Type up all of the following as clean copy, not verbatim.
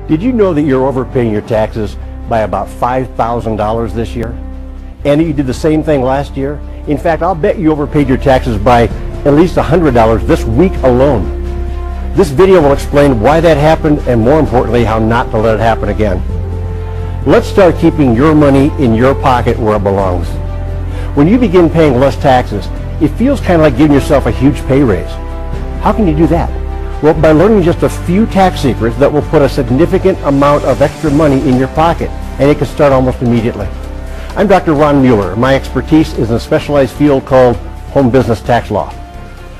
Did you know that you're overpaying your taxes by about $5,000 this year? And that you did the same thing last year? In fact, I'll bet you overpaid your taxes by at least $100 this week alone. This video will explain why that happened and, more importantly, how not to let it happen again. Let's start keeping your money in your pocket where it belongs. When you begin paying less taxes, it feels kind of like giving yourself a huge pay raise. How can you do that? Well, by learning just a few tax secrets that will put a significant amount of extra money in your pocket, and it can start almost immediately. I'm Dr. Ron Mueller. My expertise is in a specialized field called home business tax law.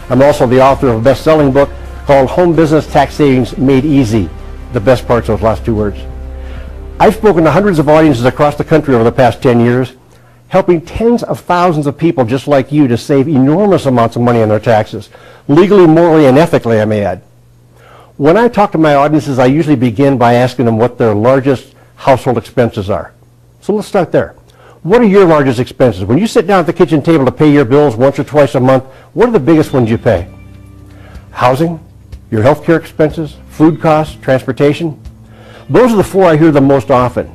I'm also the author of a best-selling book called Home Business Tax Savings Made Easy. The best part's those last two words. I've spoken to hundreds of audiences across the country over the past 10 years, helping tens of thousands of people just like you to save enormous amounts of money on their taxes, legally, morally, and ethically, I may add. When I talk to my audiences, I usually begin by asking them what their largest household expenses are. So let's start there. What are your largest expenses? When you sit down at the kitchen table to pay your bills once or twice a month, what are the biggest ones you pay? Housing, your health care expenses, food costs, transportation. Those are the four I hear the most often.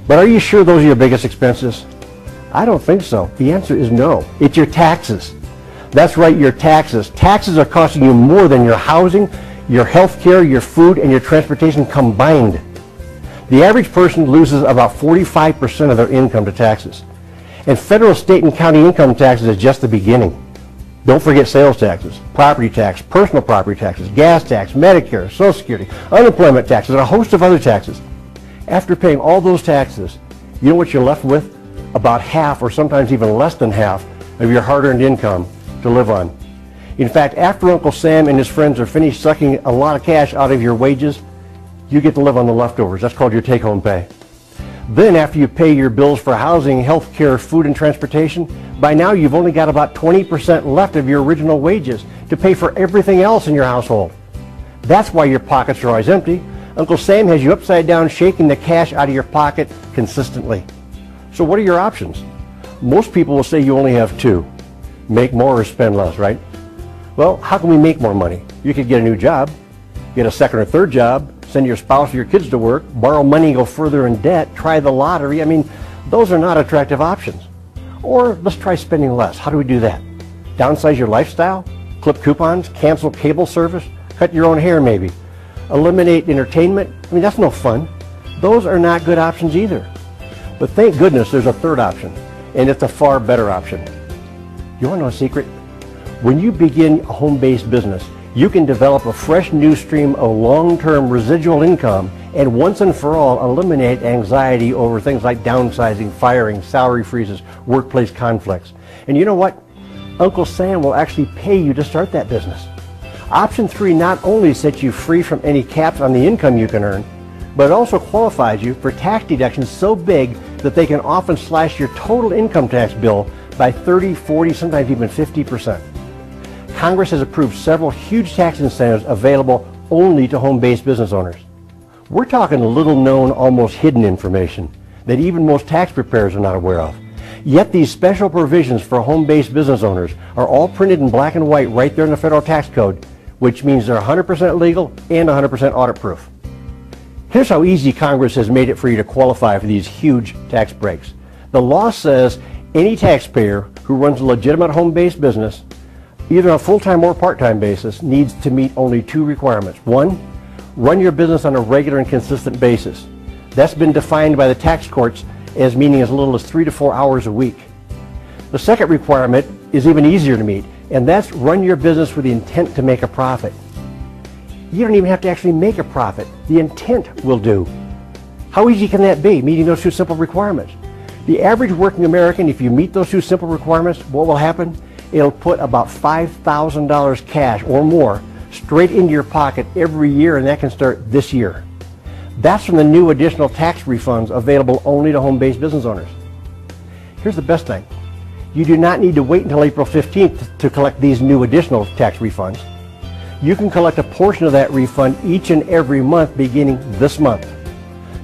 But are you sure those are your biggest expenses? I don't think so. The answer is no. It's your taxes. That's right, your taxes. Taxes are costing you more than your housing, your health care, your food, and your transportation combined. The average person loses about 45% of their income to taxes. And federal, state, and county income taxes is just the beginning. Don't forget sales taxes, property tax, personal property taxes, gas tax, Medicare, Social Security, unemployment taxes, and a host of other taxes. After paying all those taxes, you know what you're left with? About half, or sometimes even less than half, of your hard-earned income to live on. In fact, after Uncle Sam and his friends are finished sucking a lot of cash out of your wages, you get to live on the leftovers. That's called your take-home pay. Then, after you pay your bills for housing, health care, food, and transportation, by now you've only got about 20% left of your original wages to pay for everything else in your household. That's why your pockets are always empty. Uncle Sam has you upside down shaking the cash out of your pocket consistently. So what are your options? Most people will say you only have two. Make more or spend less, right? Well, how can we make more money? You could get a new job, get a second or third job, send your spouse or your kids to work, borrow money and go further in debt, try the lottery. I mean, those are not attractive options. Or let's try spending less. How do we do that? Downsize your lifestyle? Clip coupons? Cancel cable service? Cut your own hair maybe? Eliminate entertainment? I mean, that's no fun. Those are not good options either. But thank goodness there's a third option, and it's a far better option. You want to know a secret? When you begin a home-based business, you can develop a fresh new stream of long-term residual income and once and for all eliminate anxiety over things like downsizing, firing, salary freezes, workplace conflicts. And you know what? Uncle Sam will actually pay you to start that business. Option 3 not only sets you free from any caps on the income you can earn, but it also qualifies you for tax deductions so big that they can often slash your total income tax bill by 30, 40, sometimes even 50%. Congress has approved several huge tax incentives available only to home-based business owners. We're talking little-known, almost hidden information that even most tax preparers are not aware of. Yet these special provisions for home-based business owners are all printed in black and white right there in the federal tax code, which means they're 100% legal and 100% audit-proof. Here's how easy Congress has made it for you to qualify for these huge tax breaks. The law says any taxpayer who runs a legitimate home-based business, either on a full-time or part-time basis, needs to meet only two requirements. One, run your business on a regular and consistent basis. That's been defined by the tax courts as meaning as little as 3 to 4 hours a week. The second requirement is even easier to meet, and that's run your business with the intent to make a profit. You don't even have to actually make a profit. The intent will do. How easy can that be, meeting those two simple requirements? The average working American, if you meet those two simple requirements, what will happen? It'll put about $5,000 cash or more straight into your pocket every year, and that can start this year. That's from the new additional tax refunds available only to home-based business owners. Here's the best thing. You do not need to wait until April 15th to collect these new additional tax refunds. You can collect a portion of that refund each and every month beginning this month.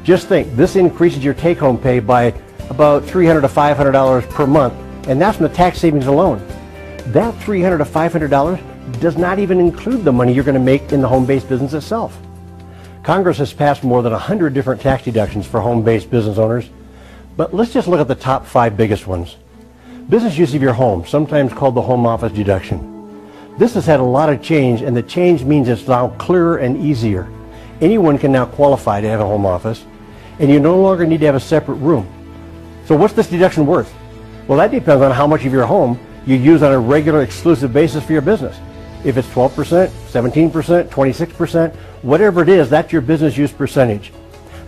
Just think, this increases your take-home pay by about $300 to $500 per month, and that's from the tax savings alone. That $300 to $500 does not even include the money you're going to make in the home-based business itself. Congress has passed more than 100 different tax deductions for home-based business owners, but let's just look at the top 5 biggest ones. Business use of your home, sometimes called the home office deduction. This has had a lot of change, and the change means it's now clearer and easier. Anyone can now qualify to have a home office, and you no longer need to have a separate room. So what's this deduction worth? Well, that depends on how much of your home you use on a regular exclusive basis for your business. If it's 12%, 17%, 26%, whatever it is, that's your business use percentage.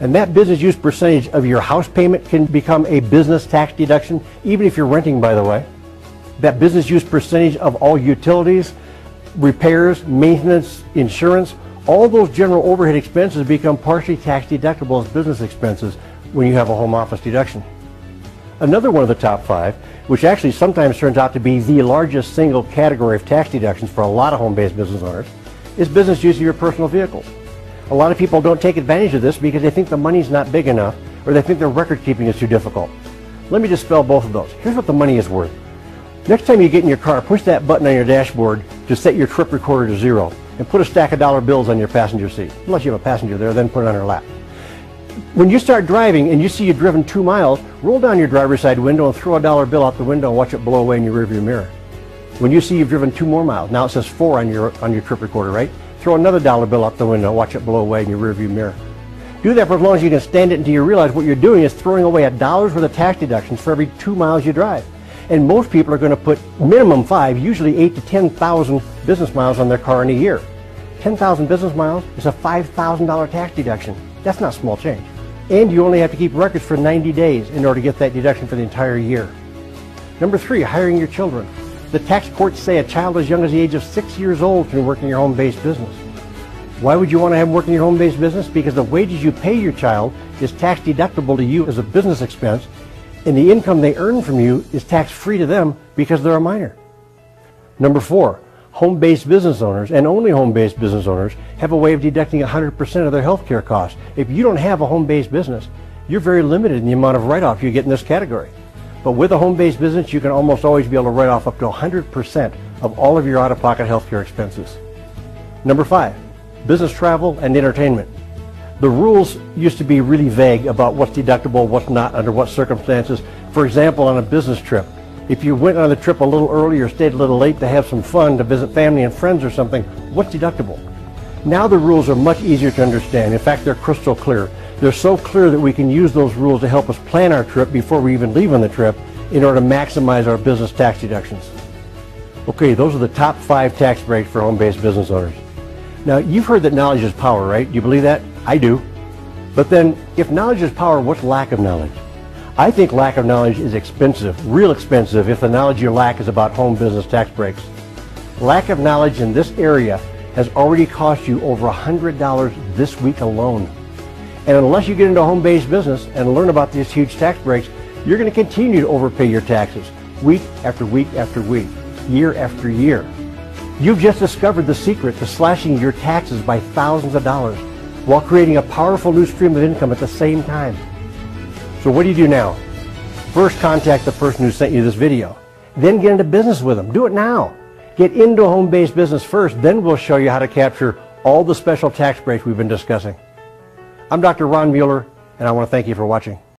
And that business use percentage of your house payment can become a business tax deduction, even if you're renting, by the way. That business use percentage of all utilities, repairs, maintenance, insurance, all those general overhead expenses become partially tax deductible as business expenses when you have a home office deduction. Another one of the top 5, which actually sometimes turns out to be the largest single category of tax deductions for a lot of home-based business owners, is business use of your personal vehicles. A lot of people don't take advantage of this because they think the money's not big enough, or they think their record keeping is too difficult. Let me dispel both of those. Here's what the money is worth. Next time you get in your car, push that button on your dashboard to set your trip recorder to 0 and put a stack of dollar bills on your passenger seat. Unless you have a passenger there, then put it on her lap. When you start driving and you see you've driven 2 miles, roll down your driver's side window and throw a dollar bill out the window and watch it blow away in your rearview mirror. When you see you've driven 2 more miles, now it says 4 on your trip recorder, right? Throw another dollar bill out the window, watch it blow away in your rearview mirror. Do that for as long as you can stand it until you realize what you're doing is throwing away $1 worth of tax deductions for every 2 miles you drive. And most people are going to put minimum 5, usually 8 to 10,000 business miles on their car in a year. 10,000 business miles is a $5,000 tax deduction. That's not small change. And you only have to keep records for 90 days in order to get that deduction for the entire year. Number 3, hiring your children. The tax courts say a child as young as the age of 6 years old can work in your home-based business. Why would you want to have them work in your home-based business? Because the wages you pay your child is tax deductible to you as a business expense, and the income they earn from you is tax-free to them because they're a minor. Number 4, home-based business owners, and only home-based business owners, have a way of deducting 100% of their health care costs. If you don't have a home-based business, you're very limited in the amount of write-off you get in this category. But with a home-based business, you can almost always be able to write off up to 100% of all of your out-of-pocket health care expenses. Number 5, business travel and entertainment. The rules used to be really vague about what's deductible, what's not, under what circumstances. For example, on a business trip, if you went on the trip a little early or stayed a little late to have some fun, to visit family and friends or something, what's deductible? Now the rules are much easier to understand. In fact, they're crystal clear. They're so clear that we can use those rules to help us plan our trip before we even leave on the trip in order to maximize our business tax deductions. Okay, those are the top 5 tax breaks for home-based business owners. Now, you've heard that knowledge is power, right? Do you believe that? I do. But then, if knowledge is power, what's lack of knowledge? I think lack of knowledge is expensive, real expensive, if the knowledge you lack is about home business tax breaks. Lack of knowledge in this area has already cost you over $100 this week alone. And unless you get into home-based business and learn about these huge tax breaks, you're going to continue to overpay your taxes week after week after week, year after year. You've just discovered the secret to slashing your taxes by thousands of dollars while creating a powerful new stream of income at the same time. So what do you do now? First, contact the person who sent you this video. Then get into business with them. Do it now. Get into a home-based business first, then we'll show you how to capture all the special tax breaks we've been discussing. I'm Dr. Ron Mueller, and I want to thank you for watching.